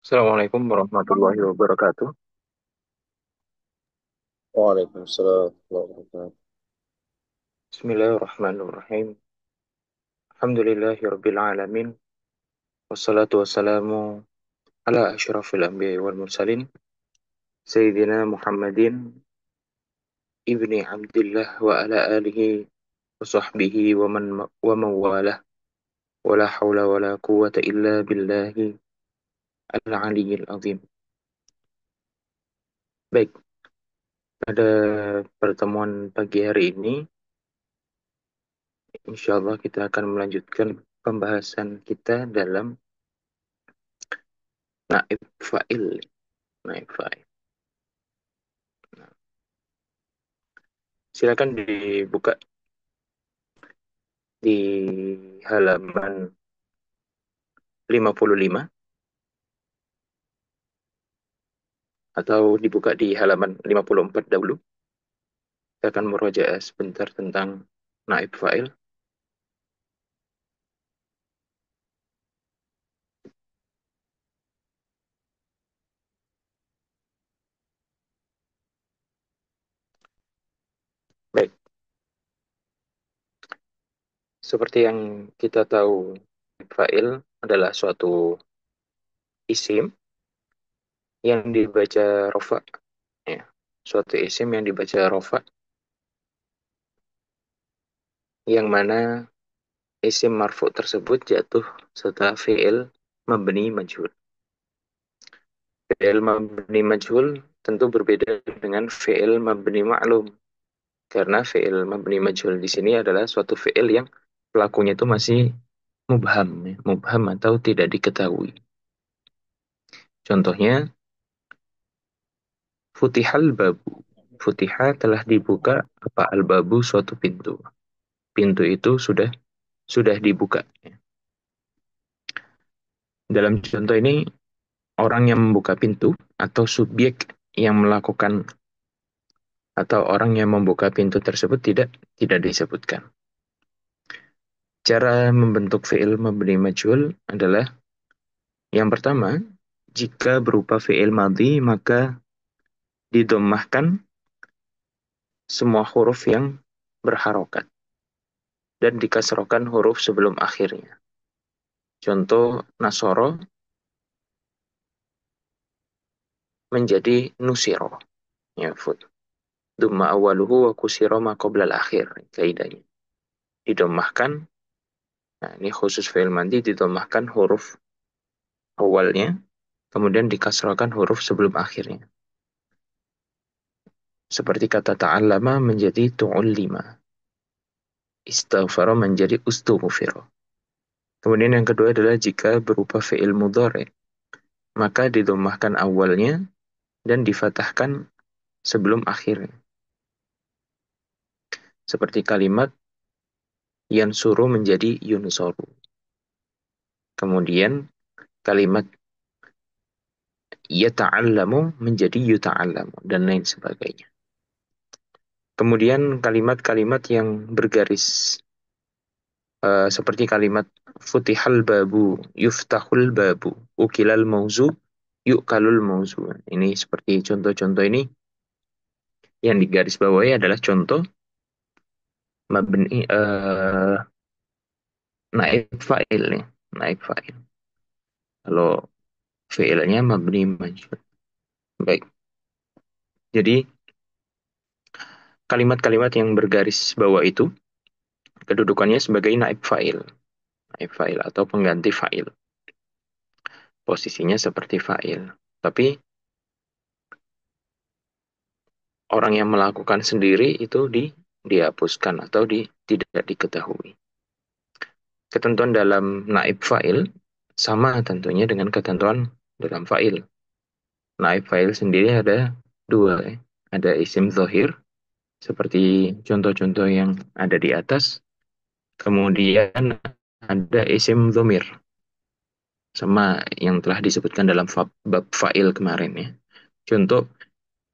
Assalamualaikum warahmatullahi wabarakatuh. Waalaikumsalam warahmatullahi wabarakatuh. Bismillahirrahmanirrahim. Alhamdulillahi rabbil alamin. Wassalatu wassalamu ala asyrafil anbiya wal mursalin. Sayyidina Muhammadin ibni Abdillah wa ala alihi wa sahbihi wa man walah. Wa la hawla wa la quwwata illa billahi al-aliyyil azim. Baik, pada pertemuan pagi hari ini, insyaallah kita akan melanjutkan pembahasan kita dalam naib fa'il. Naib fa'il. Silakan dibuka di halaman 55 atau dibuka di halaman 54 dahulu. Kita akan murojaah sebentar tentang naib fa'il. Baik, seperti yang kita tahu, naib fa'il adalah suatu isim yang dibaca rofa, ya. Suatu isim yang dibaca rofa, yang mana isim marfu tersebut jatuh setelah fi'il mabni majhul. Fi'il mabni majhul tentu berbeda dengan fi'il mabni ma'lum. Karena fi'il mabni majhul di sini adalah suatu fi'il yang pelakunya itu masih mubham, ya. Mubham atau tidak diketahui. Contohnya, futihal babu. Futiha telah dibuka apa al-babu suatu pintu. Pintu itu sudah dibuka, ya. Dalam contoh ini, orang yang membuka pintu atau subjek yang melakukan atau orang yang membuka pintu tersebut tidak disebutkan. Cara membentuk fi'il mabni majhul adalah yang pertama, jika berupa fi'il madhi maka didomahkan semua huruf yang berharokat dan dikasrokan huruf sebelum akhirnya. Contoh nasoro menjadi nusiro. Ya, fut. Dumma awaluhu wa kusiro ma qoblal akhir. Kaidahnya. Didomahkan, nah ini khusus fi'il madhi, didomahkan huruf awalnya, kemudian dikasrokan huruf sebelum akhirnya. Seperti kata ta'allama menjadi tu'ullima. Istaghfara menjadi ustughfira. Kemudian yang kedua adalah jika berupa fi'il mudhari, maka didomahkan awalnya dan difatahkan sebelum akhirnya. Seperti kalimat yansuru menjadi yunsoru. Kemudian kalimat yata'allamu menjadi yuta'allamu dan lain sebagainya. Kemudian kalimat-kalimat yang bergaris seperti kalimat futihal babu, yuftahul babu, ukilal mauzu, yukalul mauzu. Ini seperti contoh-contoh ini yang digaris bawahi adalah contoh mabni naib fa'il, ya. Naib fa'il. Kalau fi'ilnya mabni majhul. Baik. Jadi kalimat-kalimat yang bergaris bawah itu kedudukannya sebagai naib fa'il. Naib fa'il atau pengganti fa'il. Posisinya seperti fa'il. Tapi orang yang melakukan sendiri itu dihapuskan atau tidak diketahui. Ketentuan dalam naib fa'il sama tentunya dengan ketentuan dalam fa'il. Naib fa'il sendiri ada dua, ya. Ada isim zohir, seperti contoh-contoh yang ada di atas. Kemudian ada isim dhomir, sama yang telah disebutkan dalam bab fa'il kemarin, ya. Contoh,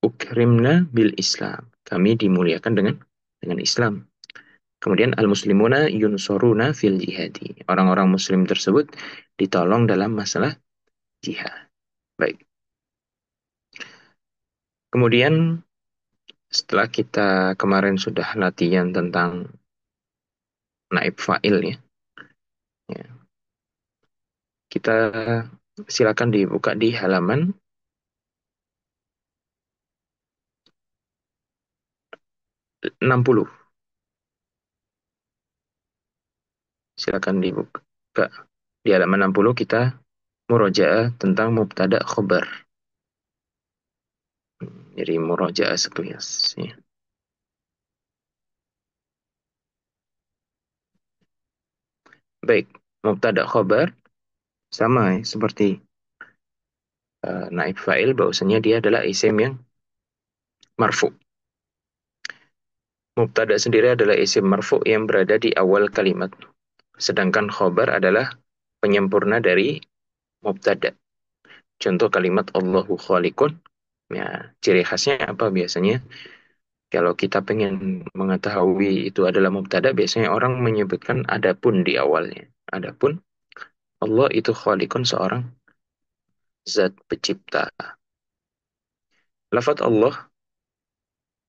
ukrimna bil Islam. Kami dimuliakan dengan Islam. Kemudian al-muslimuna yunsoruna fil jihadi. Orang-orang muslim tersebut ditolong dalam masalah jihad. Baik. Kemudian setelah kita kemarin sudah latihan tentang naib fa'il ya, ya, kita silakan dibuka di halaman 60. Silakan dibuka di halaman 60 kita murojaah tentang mubtada khobar. Jadi murojaah sekilas ya. Baik, mubtada khobar sama ya, seperti naib fa'il bahwasanya dia adalah isim yang marfu. Mubtada sendiri adalah isim marfu yang berada di awal kalimat. Sedangkan khobar adalah penyempurna dari mubtada. Contoh kalimat Allahu khaliqun. Ya, ciri khasnya apa biasanya? Kalau kita pengen mengetahui itu adalah mubtada, biasanya orang menyebutkan adapun di awalnya. Adapun Allah itu khaliqun, seorang zat pencipta. Lafaz Allah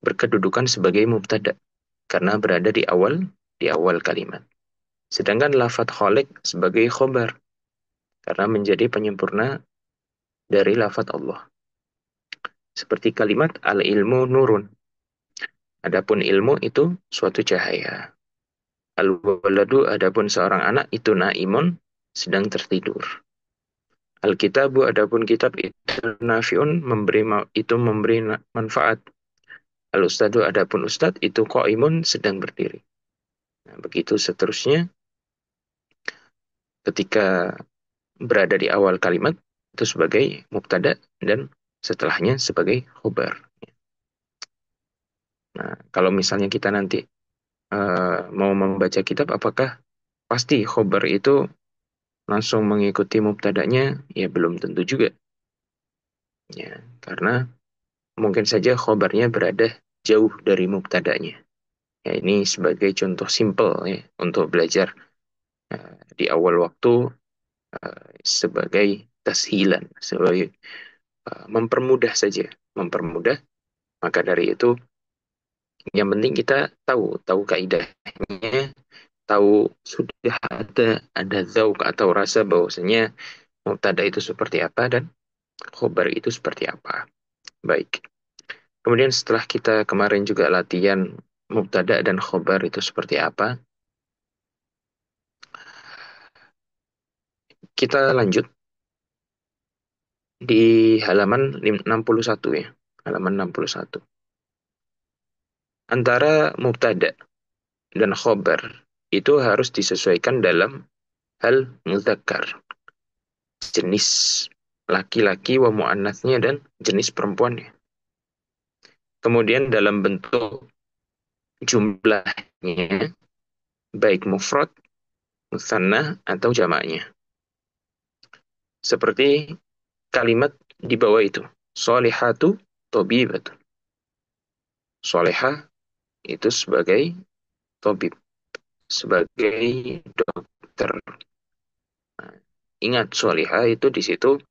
berkedudukan sebagai mubtada karena berada di awal kalimat. Sedangkan lafaz khaliq sebagai khobar karena menjadi penyempurna dari lafaz Allah. Seperti kalimat al-ilmu nurun. Adapun ilmu itu suatu cahaya. Al-waladu adapun seorang anak itu naimun, sedang tertidur. Al-kitabu adapun kitab itu nafiun, memberi manfaat. Al-ustadu adapun ustad itu qaimun, sedang berdiri. Nah, begitu seterusnya ketika berada di awal kalimat itu sebagai mubtada dan setelahnya sebagai khobar. Nah, kalau misalnya kita nanti mau membaca kitab, apakah pasti khobar itu langsung mengikuti mubtadanya? Ya belum tentu juga. Ya, karena mungkin saja khobarnya berada jauh dari mubtadanya. Ya, ini sebagai contoh simpel ya untuk belajar di awal waktu, sebagai tashilan, sebagai mempermudah saja, mempermudah. Maka dari itu, yang penting kita tahu kaidahnya, tahu sudah ada zauk atau rasa bahwasanya mubtada itu seperti apa dan khobar itu seperti apa. Baik. Kemudian setelah kita kemarin juga latihan mubtada dan khobar itu seperti apa, kita lanjut di halaman 61 ya. Halaman 61. Antara mubtada dan khobar itu harus disesuaikan dalam hal muzakkar, jenis laki-laki wa mu'annatsnya dan jenis perempuannya. Kemudian dalam bentuk jumlahnya, baik mufrad, musanna atau jamaknya. Seperti kalimat di bawah itu. Solihatu tobibatu. Solihah itu sebagai tobib, sebagai dokter. Nah, ingat, solihah itu di situ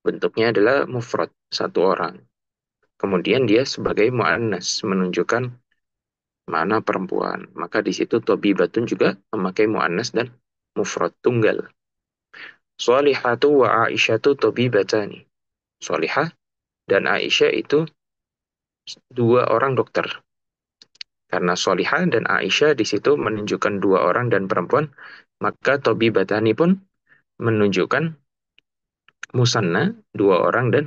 bentuknya adalah mufrad, satu orang. Kemudian dia sebagai mu'annas, menunjukkan mana perempuan. Maka di situ tobibatun juga memakai mu'annas dan mufrad tunggal. Solihatu wa aisyatu tobibatani. Solihah dan Aisyah itu dua orang dokter. Karena Solihah dan Aisyah di situ menunjukkan dua orang dan perempuan, maka tobibatani pun menunjukkan musanna, dua orang, dan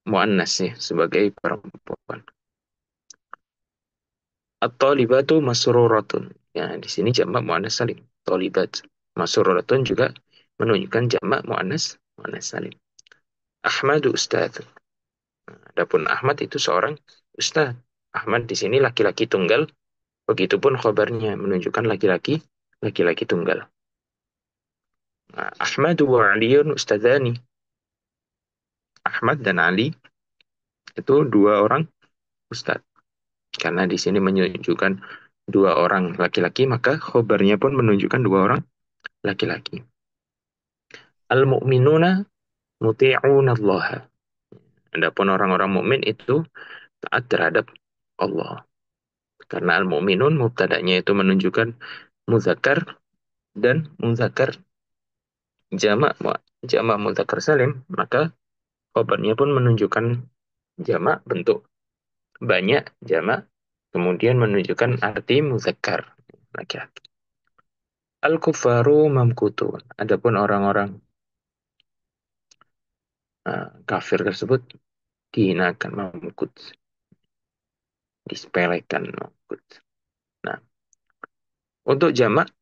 muannas ya, sebagai perempuan. At-talibatu masruratun. Ya, di sini jamak muannas salim. Talibat. Masruratun juga menunjukkan jamak muannas salim. Ahmadu ustadz. Adapun Ahmad itu seorang ustadz. Ahmad di sini laki-laki tunggal. Begitupun khobarnya menunjukkan laki-laki tunggal. Nah, Ahmadu wa Aliyun ustadzani. Ahmad dan Ali itu dua orang ustadz. Karena di sini menunjukkan dua orang laki-laki, maka khobarnya pun menunjukkan dua orang laki-laki. Al-mu'minuna muti'unallaha. Adapun orang-orang mukmin itu taat terhadap Allah. Karena al-mu'minun mubtada'nya itu menunjukkan muzakkar dan muzakkar jamak jamak muzakkar salim, maka khabarnya pun menunjukkan jamak bentuk banyak jamak kemudian menunjukkan arti muzakkar laki-laki. Al-kuffaru mamkutun. Adapun orang-orang kafir tersebut dihinakan, mamkut, disepelekan, mamkut. Nah, untuk jamak,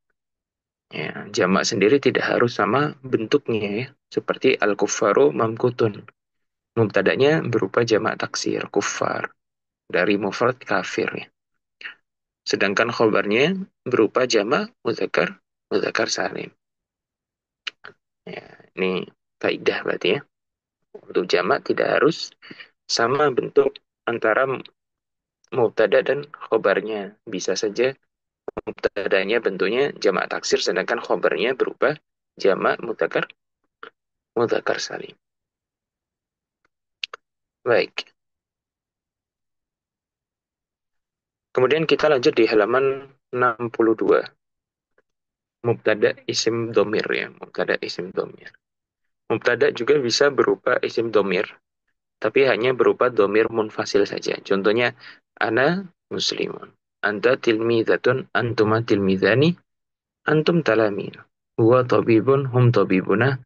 ya, jamak sendiri tidak harus sama bentuknya ya. Seperti al-kuffaru mamkutun. Mubtada'nya berupa jamak taksir, kuffar, dari mufrad kafir ya. Sedangkan khobarnya berupa jamak muzakkar, muzakkar salim. Ya, ini kaidah berarti ya. Untuk jamak tidak harus sama bentuk antara mubtada dan khobarnya. Bisa saja mubtadanya bentuknya jamak taksir sedangkan khobarnya berupa jamak mudzakkar mudzakkar salim. Baik. Kemudian kita lanjut di halaman 62. Mubtada isim domir ya. Mubtada isim domir. Mubtada juga bisa berupa isim domir, tapi hanya berupa domir munfasil saja. Contohnya, ana muslimun. Anta tilmidatun, antuma tilmidani, antum talamin. Huwa tabibun, hum tabibuna,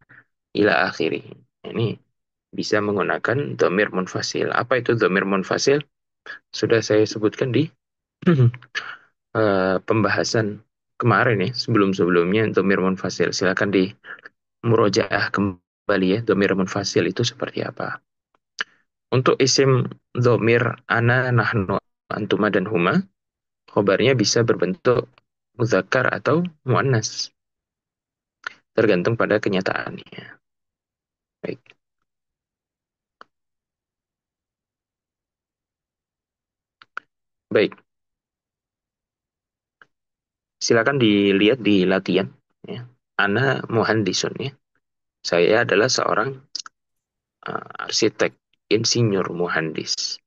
ila akhirih. Ini bisa menggunakan domir munfasil. Apa itu domir munfasil? Sudah saya sebutkan di pembahasan kemarin ya, sebelum-sebelumnya domir munfasil. Silakan di murojaah kembali ya, domir munfasil itu seperti apa. Untuk isim domir ana, nahnu, antuma, dan huma, khobarnya bisa berbentuk muzakkar atau muannas, tergantung pada kenyataannya. Baik. Baik, silakan dilihat di latihan ya. Ana muhandisun ya. Saya adalah seorang arsitek, insinyur, muhandis.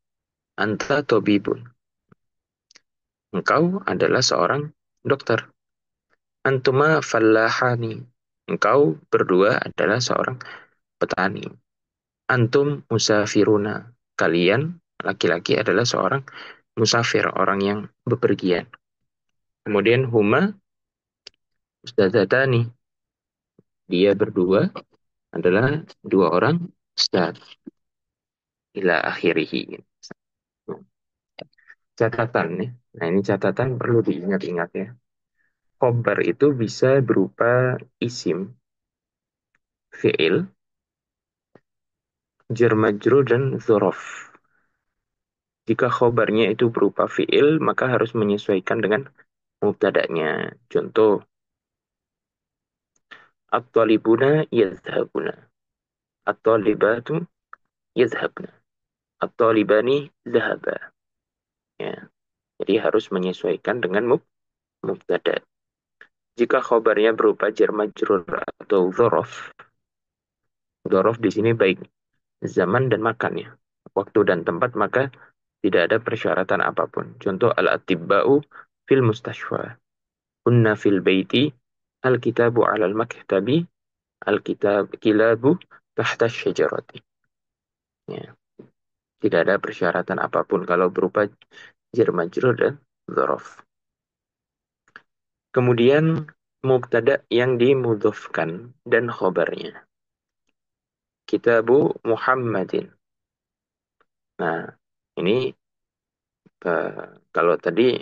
Anta tobibun. Engkau adalah seorang dokter. Antuma fallahani. Engkau berdua adalah seorang petani. Antum musafiruna. Kalian laki-laki adalah seorang musafir, orang yang bepergian. Kemudian huma ustadzatani. Dia berdua adalah dua orang ustadz. Ila akhirihi. Catatan ya. Nah ini catatan perlu diingat-ingat ya. Khobar itu bisa berupa isim, fi'il, jar majrur, dan dzaraf. Jika khobarnya itu berupa fi'il, maka harus menyesuaikan dengan mubtada'nya. Contoh, at-talibuna yadhhabuna. At-talibatu yadhhabna. At-talibani dhahaba. Ya. Jadi harus menyesuaikan dengan mubtada. Jika khobarnya berupa jar majrur atau dzaraf, dzaraf di sini baik zaman dan makan ya. Waktu dan tempat, maka tidak ada persyaratan apapun. Contoh al-atibba'u fil mustashfa. Kunna fil baiti. Al-kitabu alal maktabi. Al-kitab kilabu tahta syajarati. Ya. Tidak ada persyaratan apapun kalau berupa jar majrur dan dzaraf. Kemudian mubtada yang dimudhofkan dan khobarnya. Kitabu Muhammadin. Nah, ini kalau tadi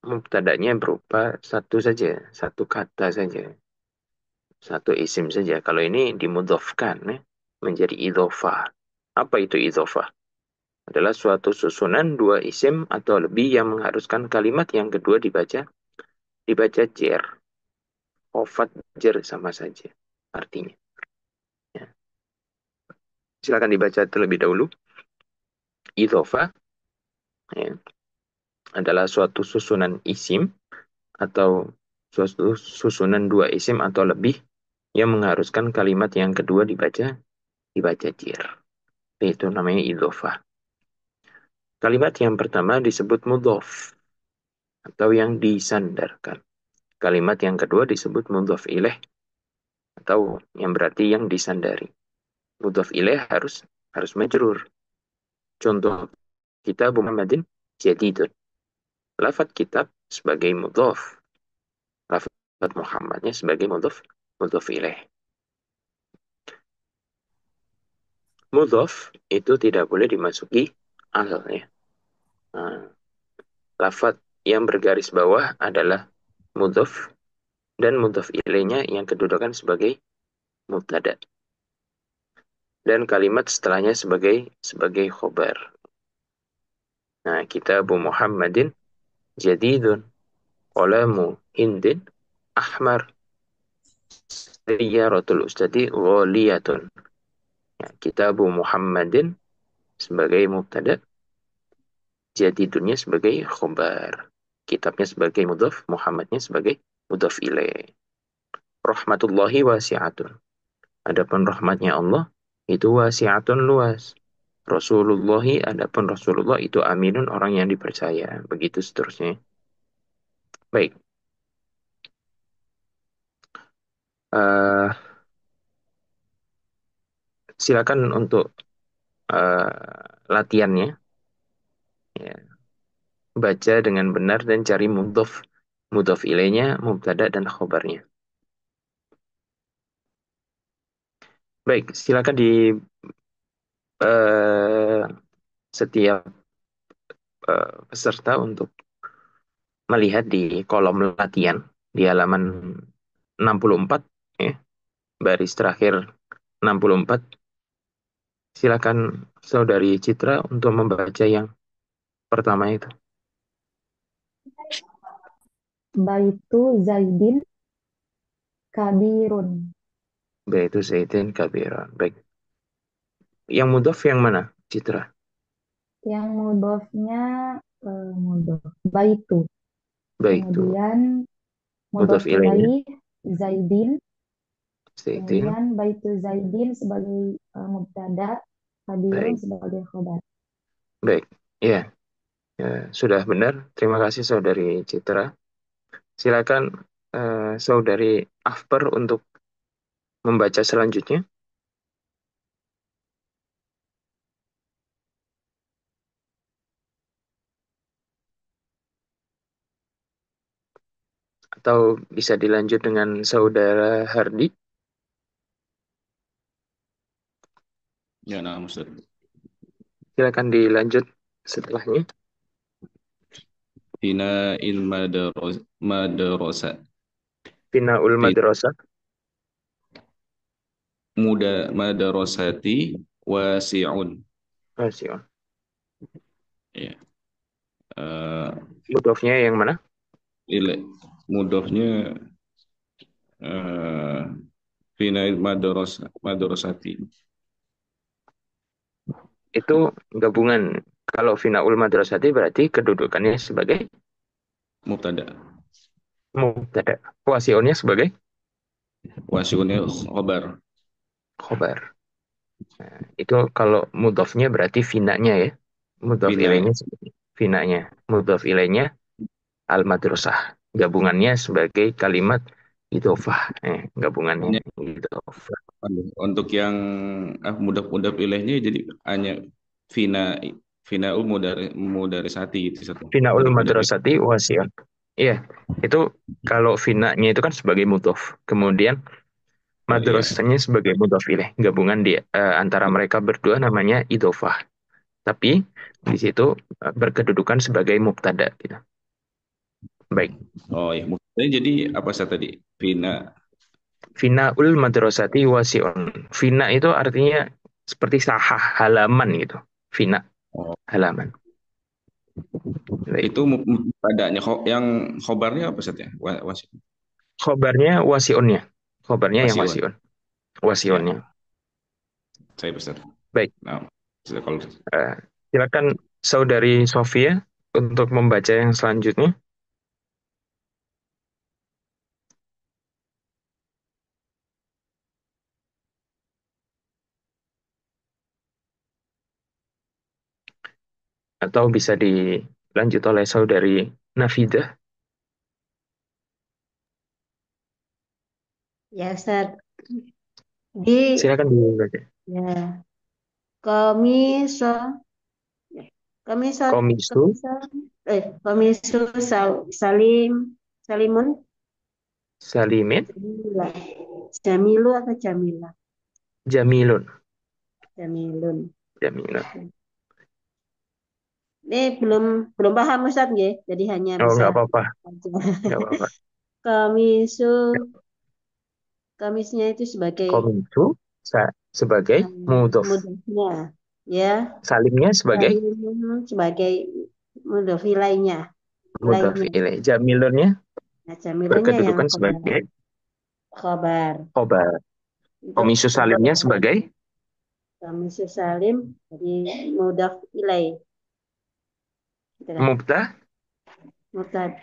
mubtada'nya berupa satu saja, satu kata saja, satu isim saja. Kalau ini dimudhofkan ya, menjadi idhofah. Apa itu idhofah? Adalah suatu susunan dua isim atau lebih yang mengharuskan kalimat yang kedua dibaca jer. Khofat jer sama saja artinya. Ya. Silakan dibaca terlebih dahulu. Idhofah ya, adalah suatu susunan isim atau susunan dua isim atau lebih yang mengharuskan kalimat yang kedua dibaca dibaca jir. Itu namanya idhofah. Kalimat yang pertama disebut mudhof atau yang disandarkan. Kalimat yang kedua disebut mudhof ilaih atau yang berarti yang disandari. Mudhof ilaih harus majrur. Contoh kitab Muhammadin jadidun. Lafaz kitab sebagai mudhof, lafaz Muhammadnya sebagai mudhof ilaih. Mudhof itu tidak boleh dimasuki al ya. Nah, lafaz yang bergaris bawah adalah mudhof dan mudhof ilaihnya yang kedudukan sebagai mubtada dan kalimat setelahnya sebagai khobar. Nah, kitabu Muhammadin jadidun qalamu hindin ahmar sayyaratul ustadi ghaliyatun. Ya, kitabu Muhammadin sebagai mubtada, jadidunnya sebagai khobar. Kitabnya sebagai mudhaf, Muhammadnya sebagai mudhaf ilaih. Rahmatullahi wasi'atun. Adapun rahmatnya Allah itu wasi'atun luas. Rasulullahi adapun Rasulullah itu aminun orang yang dipercaya. Begitu seterusnya. Baik. eh Silakan untuk latihannya. Ya. Baca dengan benar dan cari mudhof ilaihnya, mubtada dan khobarnya. Baik, silakan di eh, setiap peserta untuk melihat di kolom latihan di halaman 64 ya, baris terakhir 64. Silakan Saudari Citra untuk membaca yang pertama itu. Baitu Zaidin kabirun. Baitu Zaidin kabiran. Baik. Yang mudhof yang mana, Citra? Yang mudhofnya mudhof. Baitu. Baik tuh. Kemudian mudhof Mudhof ilaihnya ilaih Zaidin. Zaidin. Kemudian Baitu Zaidin sebagai mubtada, kabirun Baik. sebagai khobar. Baik. Ya, ya, sudah benar. Terima kasih Saudari Citra. Silakan Saudari Afper untuk membaca selanjutnya atau bisa dilanjut dengan Saudara Hardi. Ya, nah, Ustaz. Silakan dilanjut setelahnya. Hina madrasah. Finaul Madrasah. Madrasati wasi'un. Masih. Ya. Eh Mudhofnya yang mana? mudofnya eh hina madrasati. Itu gabungan. Kalau Finaul Madrasati berarti kedudukannya sebagai Mubtada. mubtada. Wasionnya sebagai Wasi'unnya khobar. khobar. Itu kalau mudhofnya berarti finanya ya. Mudhof Bina, ya. ilaihnya sebagai finanya. Mudhof ilaihnya al-madrasah. Gabungannya sebagai kalimat idhofah. Gabungannya Hanya idhofah. untuk yang mudaf ilahnya jadi hanya Vina Vinau Mudarisati itu satu Finaul mudaf ilah. madrasati wasion. Iya, itu kalau finanya itu kan sebagai mudhof. Kemudian Iya. madrasahnya sebagai mudhof ilaih. Gabungan di antara mereka berdua namanya idhofah. Tapi di situ berkedudukan sebagai mubtada gitu. Baik. Oh ya, jadi apa saya tadi? Vina. Finaul madrasati wasion. Fina itu artinya seperti sahah halaman gitu. Fina Oh, halaman. Baik. itu adanya yang khobarnya apa saja? Khobarnya wasionnya. Khobarnya yang Wasiun. wasion. Ya, Wasionnya. saya besar. Baik. Nah, kalau Eh, Silakan Saudari Sofia untuk membaca yang selanjutnya. Atau bisa dilanjut oleh saudari Nafidah. Ya, Ustaz. Di Silakan dibaca. ya, komiso, komiso, Komisu komiso, komiso salim, salimun, Salimin jamila, jamilu atau jamila, Jamilun. jamilun. Jamilun. Ini belum belum paham Ustaz nggih, jadi hanya Oh, bisa nggak apa-apa. baca. Nggak apa-apa. Komisu, komisnya itu sebagai Komisu sebagai mudhof. mudahnya, ya, Salimnya sebagai salimun sebagai mudhof ilainya, mudhof ilainya. ilaih. Jamilunnya Nah, jamilunnya yang berkedudukan khobar. sebagai Khobar. khobar. Untuk Komisu salimnya khobar sebagai komisu salim jadi mudhof ilaih. Gitu kan? mubtada. Mubtada.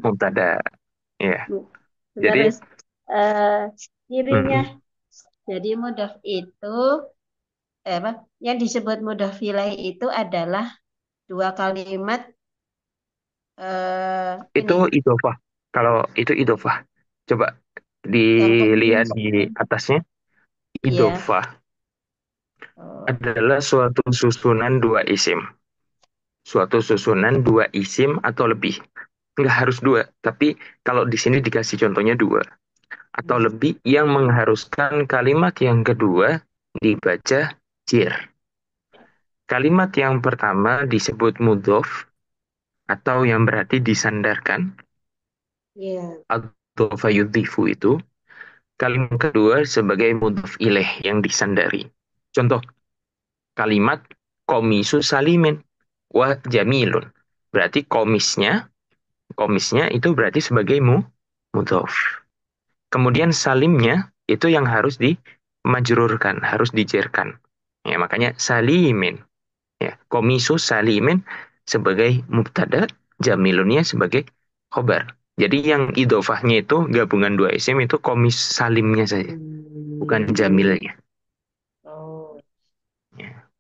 Mubtada. Ya. Jadi Terus eh, cirinya mm, jadi mudhof itu apa? Yang disebut mudhof ilaih itu adalah dua kalimat itu ini idofah. Kalau itu idofah, coba yang dilihat kombinasi di atasnya. ya. Idofah Oh, adalah suatu susunan dua isim. Suatu susunan dua isim atau lebih. Nggak harus dua, tapi kalau di sini dikasih contohnya dua atau ya. lebih yang mengharuskan kalimat yang kedua dibaca jir. Kalimat yang pertama disebut mudhof atau yang berarti disandarkan Ya. atau fayudhifu itu. Kalimat kedua sebagai mudhof ilaih yang disandari. Contoh kalimat komisu salimin wa jamilun. Berarti komisnya itu berarti sebagai mudhof. Kemudian salimnya itu yang harus dimajrurkan, harus dijerkan. Ya, makanya salimin. Ya, komisu salimin sebagai mubtada, jamilunnya sebagai khobar. Jadi yang idofahnya itu gabungan dua isim itu komis salimnya saja, bukan Jamil. jamilnya. Oh, Ya.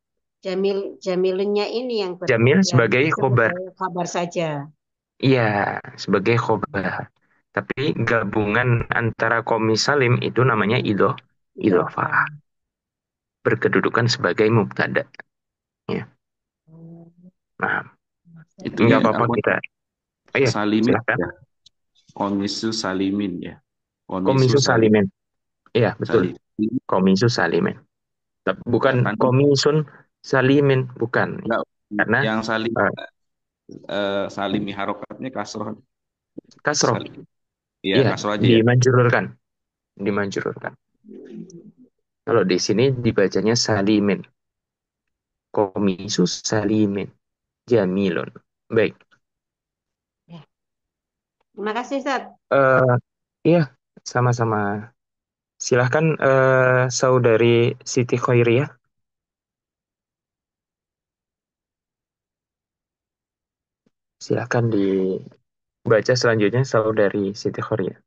jamilnya ini Jamil yang sebagai khobar. sebagai kabar saja. Iya, sebagai khobar. Tapi gabungan antara komis salim itu namanya Idofah. idofah. Berkedudukan sebagai mubtada. Ya. Oh, Nah, itu Ini nggak apa-apa apa kita. Oh iya, salimin silahkan. ya. Komisu salimin ya. Komisu Komisu salim salimin. Iya, betul. salim. Komisu salimin. Bukan Ya kan komisun salimin, bukan. enggak Karena yang salim eh, salimi harokatnya kasroh kasroh. salim. Iya, Iya, kasroh aja ya. dimanjurkan. Dimanjurkan. Kalau di sini dibacanya salimin. Komisu salimin. Jamilun. Baik. ya. Terima kasih, Ustaz. eh iya, sama-sama. Silahkan saudari Siti Khairiyah. Silahkan dibaca selanjutnya saudari Siti Khairiyah.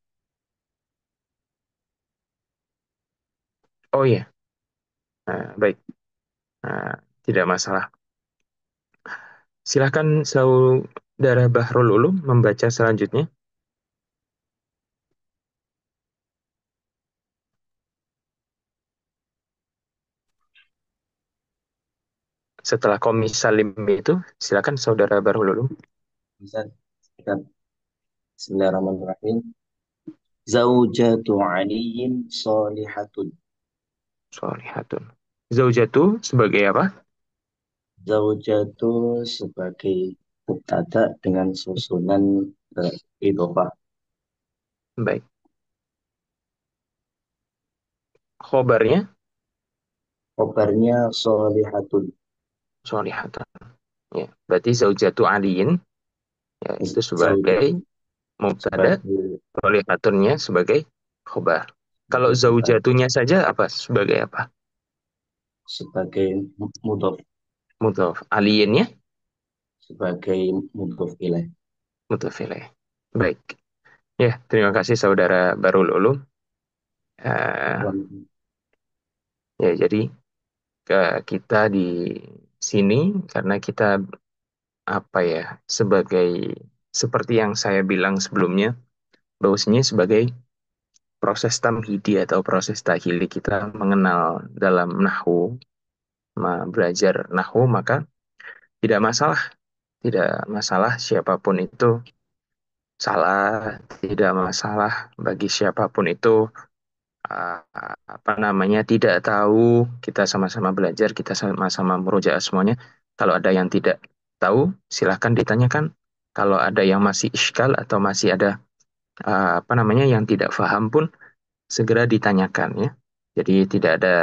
Oh iya, baik. Nah, tidak masalah. Silahkan saudara Bahrul Ulum membaca selanjutnya. Setelah komis salim itu, silahkan saudara Bahrul Ulum. Bisa kita Bismillahirrahmanirrahim. Zaujatu Aliyin solihatun. Sholihatun. Zaujatu sebagai apa? Zaujatu sebagai mubtada dengan susunan idhofah. Baik. Khobarnya Khobarnya solihatun. sholihatun. Ya, berarti zaujatu aliyin ya, itu sebagai Zaujatu mubtada, sebagai sholihatunnya sebagai khobar. Kalau mubtada zaujatunya saja apa? Sebagai apa? sebagai mudhof Mudhof. Aliyinnya sebagai mudhof ilaih. mudhof ilaih. Baik. Ya, terima kasih saudara Barul Ulum. Eh, ya, jadi kita di sini karena kita apa ya, sebagai seperti yang saya bilang sebelumnya, bahwasanya sebagai proses tamhidi atau proses tahili kita mengenal dalam nahwu, belajar nahwu, maka tidak masalah, tidak masalah siapapun itu salah, tidak masalah bagi siapapun itu uh, apa namanya tidak tahu, kita sama-sama belajar, kita sama-sama merujuk semuanya. Kalau ada yang tidak tahu, silahkan ditanyakan. Kalau ada yang masih iskal atau masih ada apa namanya yang tidak paham pun segera ditanyakan ya. Jadi tidak ada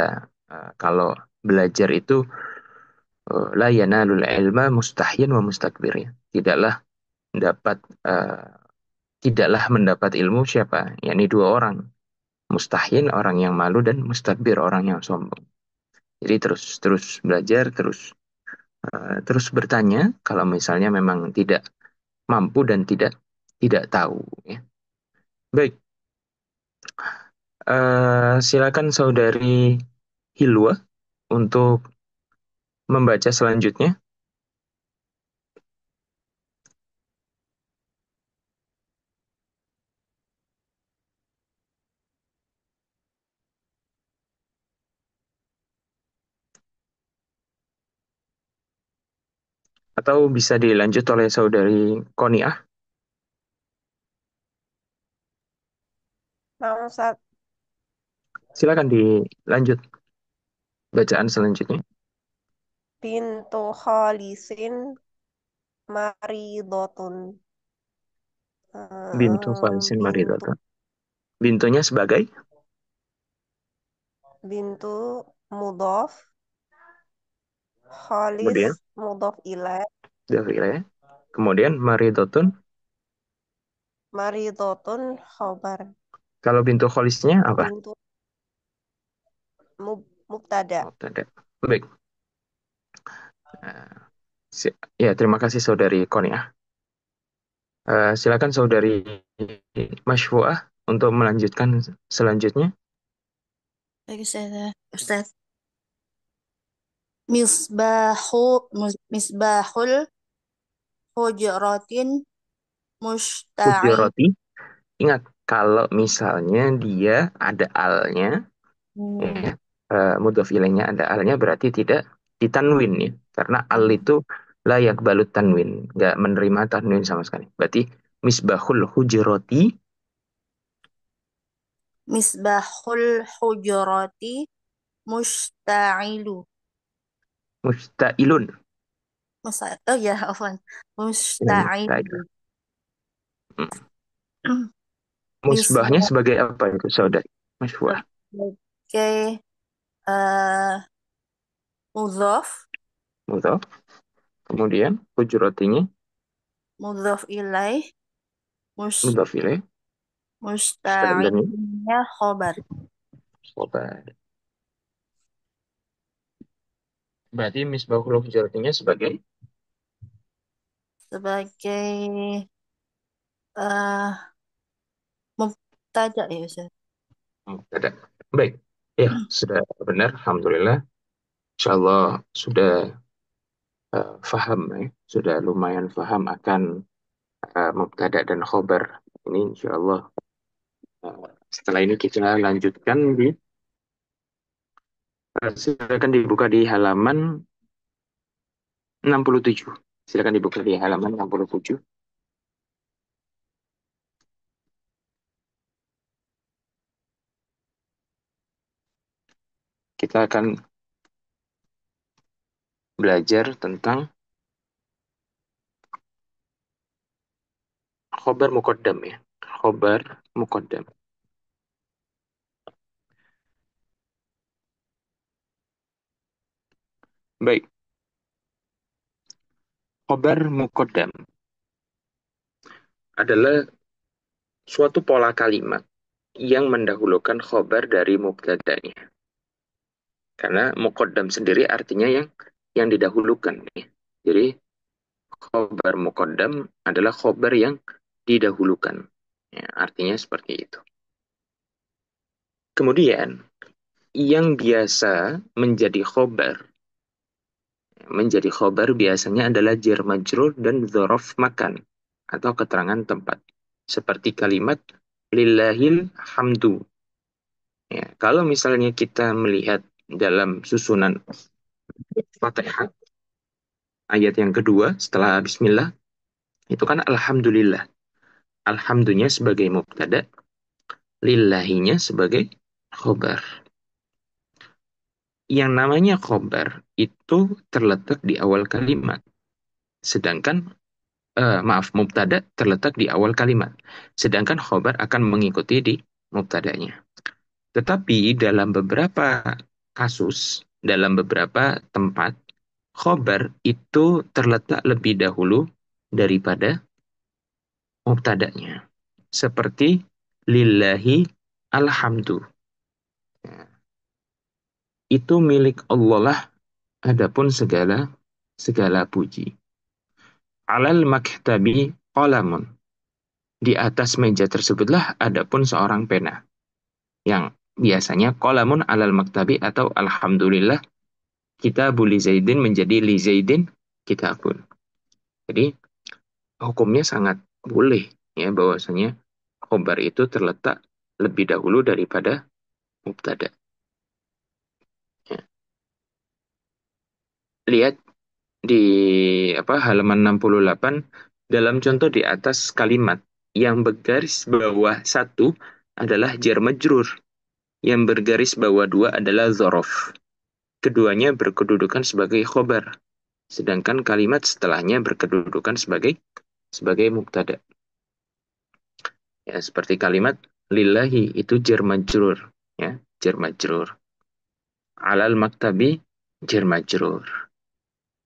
kalau belajar itu la yanalul ilma mustahyin wa mustakbir ya. Dapat eh, tidaklah mendapat ilmu siapa? Yakni dua orang. Mustahyin orang yang malu dan mustakbir orang yang sombong. Jadi terus terus belajar, terus bertanya kalau misalnya memang tidak mampu dan tidak tidak tahu ya. Baik, silakan saudari Hilwa untuk membaca selanjutnya atau bisa dilanjut oleh saudari Koniah. Nah, Ustaz, Silakan dilanjut bacaan selanjutnya. bintu khalisin maridotun. Bintu Faisin Bintu Maridata. Bintunya sebagai bintu mudof, khalis kemudian mudof ilaih, Dafile. Kemudian Maridotun. maridotun khobar. Kalau bintu kholisnya apa? Bintu mubtada. Oh, tidak. Baik. Eh, Ya, terima kasih saudari Koniah. Silakan saudari Mashfuah untuk melanjutkan selanjutnya. Baik, Ustaz. Misbahul hujratin musta'in. Hujurati. Ingat, kalau misalnya dia ada alnya, ya, mudhof ilaihnya ada alnya berarti tidak ditanwin ya. Karena al itu layak balut tanwin, nggak menerima tanwin sama sekali. Berarti misbahul hujurati Misbahul hujrati musta'ilu. mustailun. Oh ya, afwan. Ya, mustail. Musta'ilu. Musbahnya Misbah sebagai apa itu saudari? Musbah. sebagai eh mudhof, Mudhof. Kemudian hujuratinya mudhof ilaih, mudhof ilaih. Musta'ilunnya musta'innya khobar. khobar. Berarti misbahul hujuratinya sebagai Sebagai eh mubtada ya, Ustaz. mubtada. Baik. Ya, sudah benar. Alhamdulillah. Insyaallah sudah faham ya. Sudah lumayan faham akan mubtada dan khobar. Ini insyaallah setelah ini kita lanjutkan silakan dibuka di halaman 67. Silakan dibuka di halaman 67. Kita akan belajar tentang khobar muqaddam ya. Khobar muqaddam. Baik. Khobar muqaddam adalah suatu pola kalimat yang mendahulukan khobar dari mubtadanya. Karena muqaddam sendiri artinya yang didahulukan ya. Jadi khobar muqaddam adalah khobar yang didahulukan. Ya, artinya seperti itu. Kemudian yang biasa menjadi khobar, menjadi khobar biasanya adalah jar majrur dan dzaraf makan atau keterangan tempat. Seperti kalimat lillahil hamdu. Ya, kalau misalnya kita melihat dalam susunan Fatihah ayat yang kedua setelah bismillah itu kan alhamdulillah. Alhamdulillah sebagai mubtada, lillahinya sebagai khobar. Yang namanya khobar itu terletak di awal kalimat. Sedangkan mubtada terletak di awal kalimat. Sedangkan khobar akan mengikuti di mubtadanya. Tetapi dalam beberapa kasus, dalam beberapa tempat, khobar itu terletak lebih dahulu daripada mubtadanya. Seperti lillahi alhamdu. Itu milik Allah lah, adapun segala puji. Alal maktabi qalamun. Di atas meja tersebutlah adapun seorang pena. Yang biasanya qalamun alal maktabi atau alhamdulillah kitabul li Zaidin menjadi li Zaidin kitabun. Jadi hukumnya sangat boleh ya bahwasanya khobar itu terletak lebih dahulu daripada mubtada. Ya. Lihat di halaman 68 dalam contoh di atas kalimat yang bergaris bawah satu adalah jar majrur, yang bergaris bawah dua adalah dzaraf. Keduanya berkedudukan sebagai khobar, sedangkan kalimat setelahnya berkedudukan sebagai mubtada. Ya, seperti kalimat lillahi itu jar majrur, ya, jar majrur. Alal maktabi jar majrur.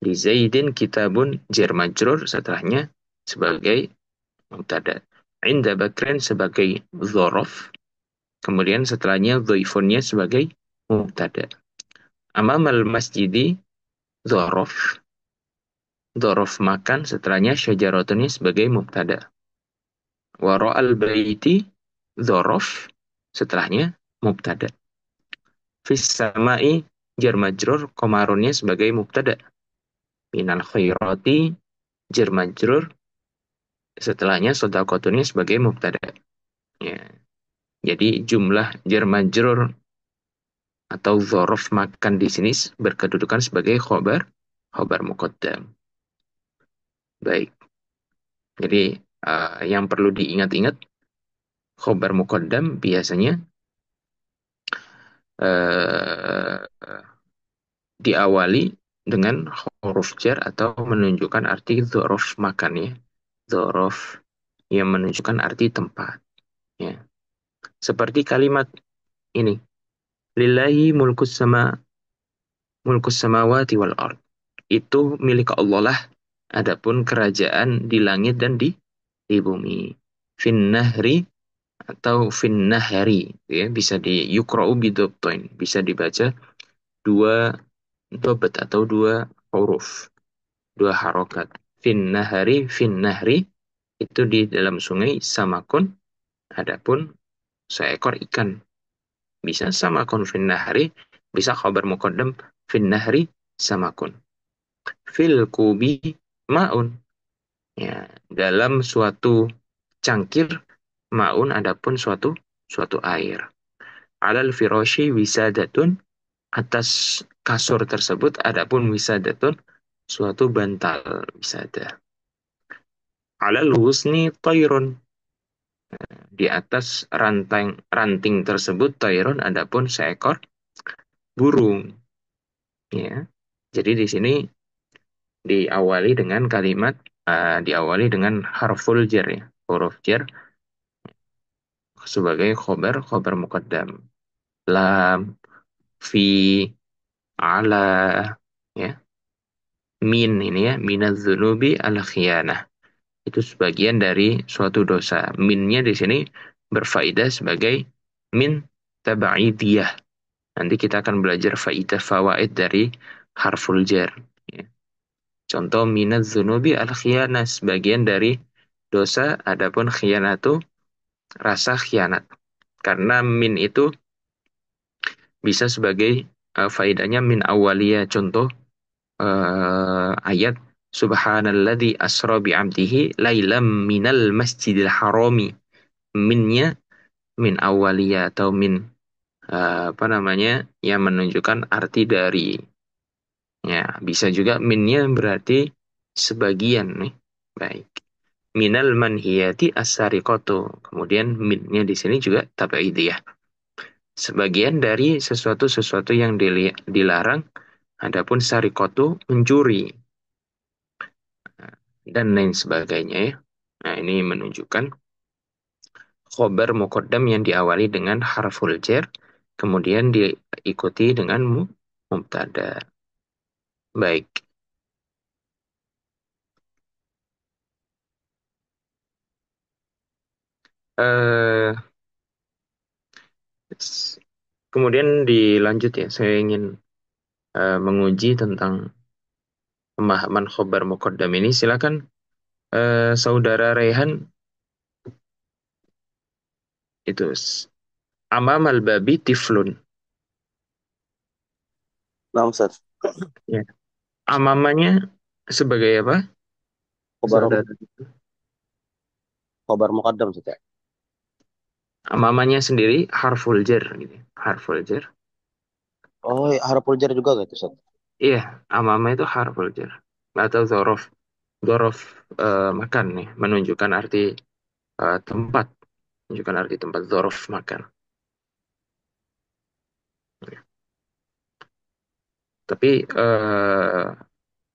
Li Zaidin kitabun jar majrur setelahnya sebagai mubtada. Inda Bakrin sebagai dzaraf. Kemudian setelahnya dhaifunnya sebagai mubtada. Amamal masjidi dzaraf. Dzaraf makan setelahnya syajaratun sebagai mubtada. Wara'al baiti dzaraf setelahnya mubtada. Fis sama'i jar majrur qamarunnya sebagai mubtada. Minal khairati jar majrur setelahnya shadaqatunnya sebagai mubtada. Ya. Jadi jumlah jar majrur atau dzaraf makan di sini berkedudukan sebagai khobar muqaddam. Baik. Jadi yang perlu diingat-ingat khobar muqaddam biasanya diawali dengan huruf jar atau menunjukkan arti dzaraf makan ya. Dzaraf yang menunjukkan arti tempat ya. Seperti kalimat ini. Lillahi mulkus samawati wal ard. Itu milik Allah lah. Adapun kerajaan di langit dan di bumi. Fin nahri atau fin nahari ya, bisa di yukra'u bidobtoin, bisa dibaca dua dobat atau dua huruf, dua harokat. Fin nahari itu di dalam sungai samakun, adapun seekor ikan. Bisa samakun fin nahari, bisa khabar muqaddam fin nahri samakun. Fil kubi maun. Ya, dalam suatu cangkir maun adapun suatu air. Alal firashi wisadatun, atas kasur tersebut adapun wisadatun suatu bantal wisada. Alal husni tayrun, di atas ranting tersebut tayrun adapun seekor burung. Ya. Jadi di sini diawali dengan kalimat diawali dengan harful jar ya, huruf jar sebagai khobar muqaddam. Lam, fi, ala, ya. Min ini ya, minadz-dzunubi al-khiyanah. Itu sebagian dari suatu dosa. Minnya di sini berfaedah sebagai min tab'idiyah. Nanti kita akan belajar faidah fawaid dari harful jar. Ya. Contoh minadz-dzunubi al-khiyanah, sebagian dari dosa, adapun khiyanatu rasa khianat. Karena min itu bisa sebagai faedahnya min awaliyah. Contoh ayat Subhanalladzi asra bi'abdihi lailam minal masjidil harami. Minnya min awaliyah atau min apa namanya yang menunjukkan arti dari, ya bisa juga minnya berarti sebagian nih. Baik. Minal manhiyati as-sariqatu. Kemudian minnya di sini juga tabaidiyah. Sebagian dari sesuatu yang dilarang, adapun sariqatu mencuri dan lain sebagainya ya. Nah, ini menunjukkan khobar muqaddam yang diawali dengan harful jar, kemudian diikuti dengan mubtada. Baik. Eh, Kemudian dilanjut ya, saya ingin menguji tentang pemahaman khobar muqaddam ini. Silakan Saudara Rehan, itu amamal babi tiflun. Nah, Ustaz. Ya. Amamanya sebagai apa? Khobar Saudara. khobar muqaddam, Ustaz ya. Amamanya sendiri harful jar gitu. Harful jar. Oh, harapul jar juga gitu, Ustaz. Iya, amama itu harful jar atau zorof. Zorof makan nih, menunjukkan arti tempat. Menunjukkan arti tempat, zorof makan. Tapi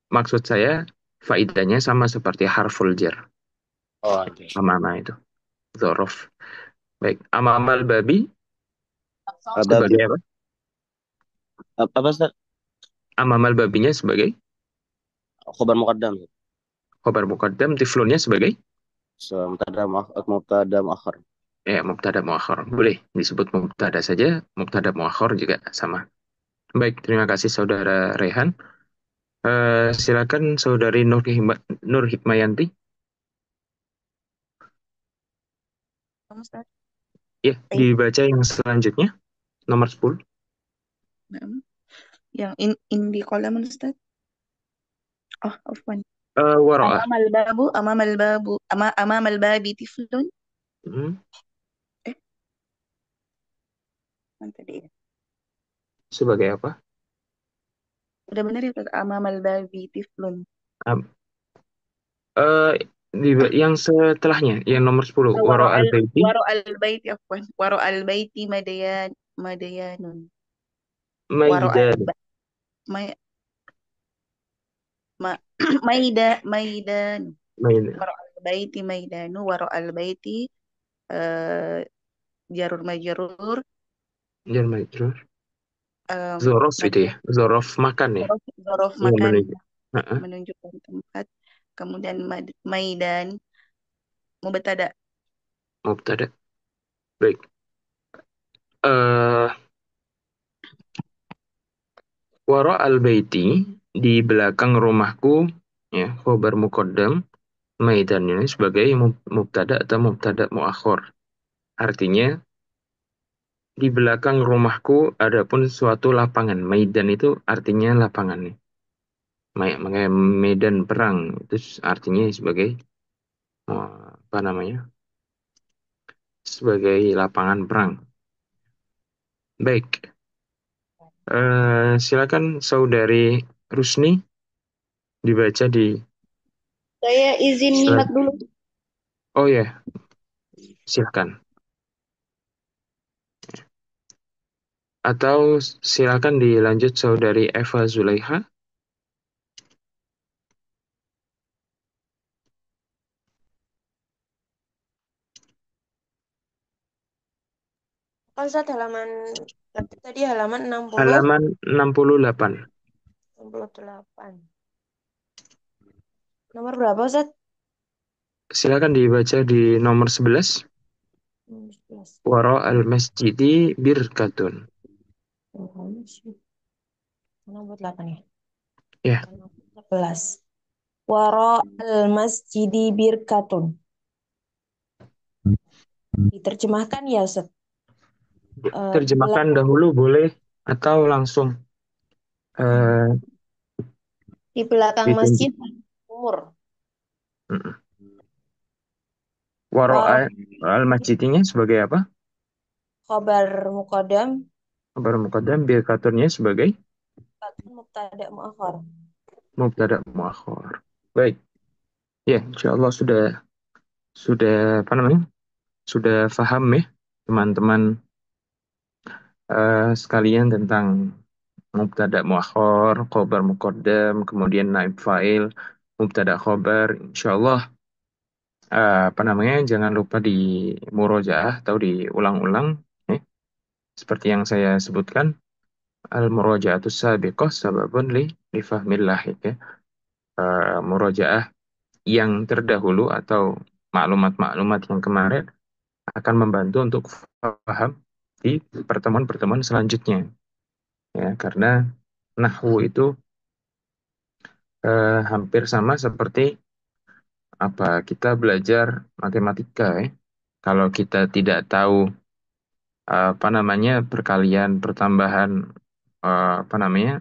maksud saya faidahnya sama seperti harful jar. Oh, oke. Amama itu zorof. Baik, amamal babi Babi. sebagai apa? Apa, Ustaz? Amamal babinya sebagai Khobar muqaddam. khobar muqaddam, tiflunnya sebagai So, mubtada muakhar. ya mubtada muakhar. Boleh disebut mubtada saja, mubtada muakhar juga sama. Baik, terima kasih Saudara Rehan. Silakan Saudari Nur Hikmayanti. Ustaz. Ya, dibaca yang selanjutnya, nomor 10. Nah, yang in di kolam Ustaz. Oh, afwan. Waro'ah. Amamal babi tiflun. Hmm, Mana tadi ya? sebagai apa? Udah benar ya Ustaz? Amamal babi tiflun. Am- eh, yang setelahnya, yang nomor 10. Waro'al baiti. Waro al baiti afwan. Waro al baiti madayanun. Waro al Maidan. ma- ma- maidan. Maidan. Waro al baiti maidanu. Waro al baiti eh, jarur majrur. Jar majrur. em, Zorof itu ya. Zorof makan ya. Zorof Iya, makan Heeh, menunjukkan tempat. Kemudian maidan mubtada. mubtada. Baik. Eh Waro'al baiti, di belakang rumahku, ya, khobar muqaddam. Maidan ini sebagai mubtada atau mubtada muakhir. Artinya di belakang rumahku adapun suatu lapangan. Maidan itu artinya lapangan nih. Makanya medan perang itu artinya sebagai apa namanya? Sebagai lapangan perang. Baik. Silakan Saudari Rusni dibaca di Saya izin nyimak dulu. Oh ya, silakan. Atau silakan dilanjut Saudari Eva Zulaiha. Kan Ustaz halaman tadi halaman 60, Halaman 68. 68. Nomor berapa Ustaz? Silakan dibaca di nomor 11. Nomor 11. Wara al-masjidi birkatun. Nomor 8 ya. Ya, Nomor 11. Wara al-masjidi birkatun. Diterjemahkan ya Ustaz. terjemahkan dahulu boleh atau langsung Di belakang Ditunjuk. masjid umur. Mm-mm. Waro'a Waro al-masjidnya sebagai apa? khobar muqaddam Kabar muqaddam, birkaturnya sebagai atau mubtada muakhar. mubtada muakhar. Baik. Ya, insyaallah sudah apa namanya? Sudah paham ya teman-teman sekalian tentang mubtada muakhar, khabar muqaddam, kemudian naib fa'il, mubtada khabar. Insyaallah apa namanya? Jangan lupa di murojaah atau diulang-ulang ya. Seperti yang saya sebutkan, al murojaatus sabiqah sababun li fahmil lahik ya. Murojaah yang terdahulu atau maklumat-maklumat yang kemarin akan membantu untuk paham di pertemuan-pertemuan selanjutnya ya, karena nahwu itu hampir sama seperti apa kita belajar matematika ya. Kalau kita tidak tahu apa namanya perkalian, pertambahan, apa namanya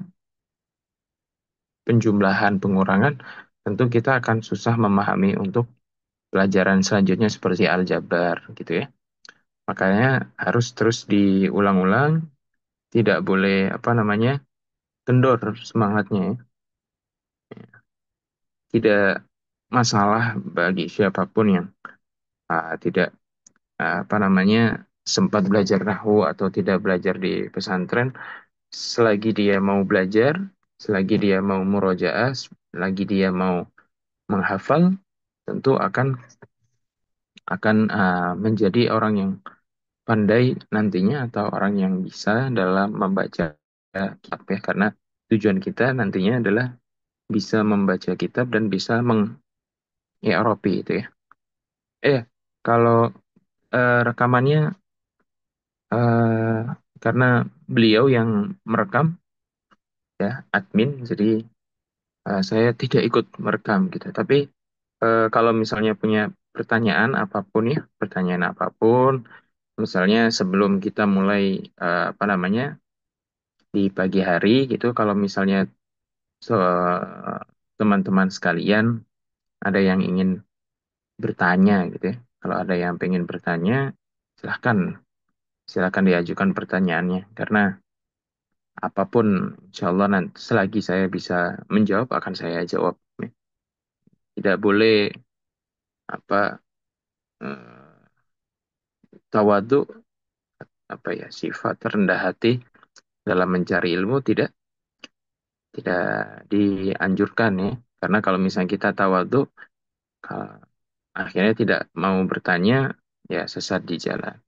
penjumlahan, pengurangan, tentu kita akan susah memahami untuk pelajaran selanjutnya seperti aljabar gitu ya. Makanya harus terus diulang-ulang, tidak boleh apa namanya kendor semangatnya ya. Tidak masalah bagi siapapun yang tidak apa namanya sempat belajar nahwu atau tidak belajar di pesantren, selagi dia mau belajar, selagi dia mau murojaah, selagi dia mau menghafal, tentu akan menjadi orang yang pandai nantinya atau orang yang bisa dalam membaca kitab ya, karena tujuan kita nantinya adalah bisa membaca kitab dan bisa mengi'rabi itu ya. Kalau rekamannya eh, karena beliau yang merekam ya, admin, jadi saya tidak ikut merekam gitu. Tapi kalau misalnya punya pertanyaan apapun ya, pertanyaan apapun, misalnya sebelum kita mulai apa namanya di pagi hari gitu, kalau misalnya teman-teman sekalian ada yang ingin bertanya gitu ya, kalau ada yang pengen bertanya, silahkan silakan diajukan pertanyaannya karena apapun insya Allah nanti selagi saya bisa menjawab akan saya jawab. Tidak boleh apa tawadu apa ya sifat rendah hati dalam mencari ilmu tidak dianjurkan ya. Karena kalau misalnya kita tawadu akhirnya tidak mau bertanya ya sesat di jalan.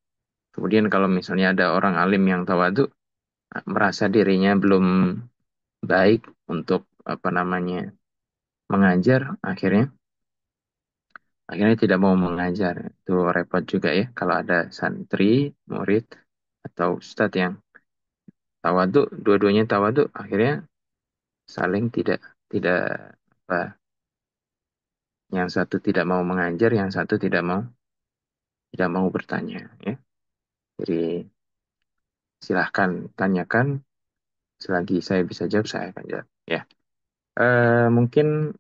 Kemudian kalau misalnya ada orang alim yang tawadu merasa dirinya belum baik untuk apa namanya mengajar, akhirnya tidak mau mengajar. Itu repot juga ya kalau ada santri, murid atau ustadz yang tawadu, dua-duanya tawadu, akhirnya saling tidak tidak apa, yang satu tidak mau mengajar, yang satu tidak mau bertanya ya. Jadi silahkan tanyakan, selagi saya bisa jawab saya akan jawab ya. Mungkin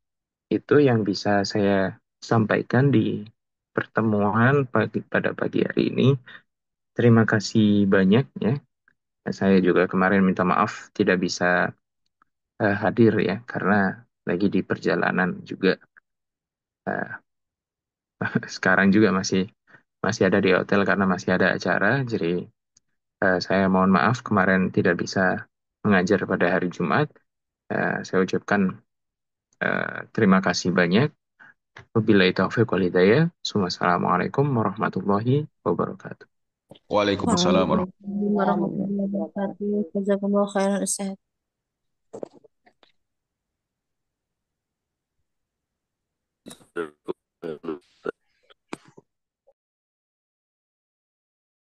itu yang bisa saya sampaikan di pertemuan pada pagi hari ini. Terima kasih banyak ya. Saya juga kemarin minta maaf tidak bisa hadir ya karena lagi di perjalanan juga. Eh, Sekarang juga masih masih ada di hotel karena masih ada acara. Jadi saya mohon maaf kemarin tidak bisa mengajar pada hari Jumat. Saya ucapkan terima kasih banyak. Wabillahi taufiq wal hidayah. Assalamualaikum warahmatullahi wabarakatuh. Waalaikumsalam warahmatullahi Waalaikumsalam warahmatullahi wabarakatuh. Jazakumullah khairan Ustaz. wabarakatuh.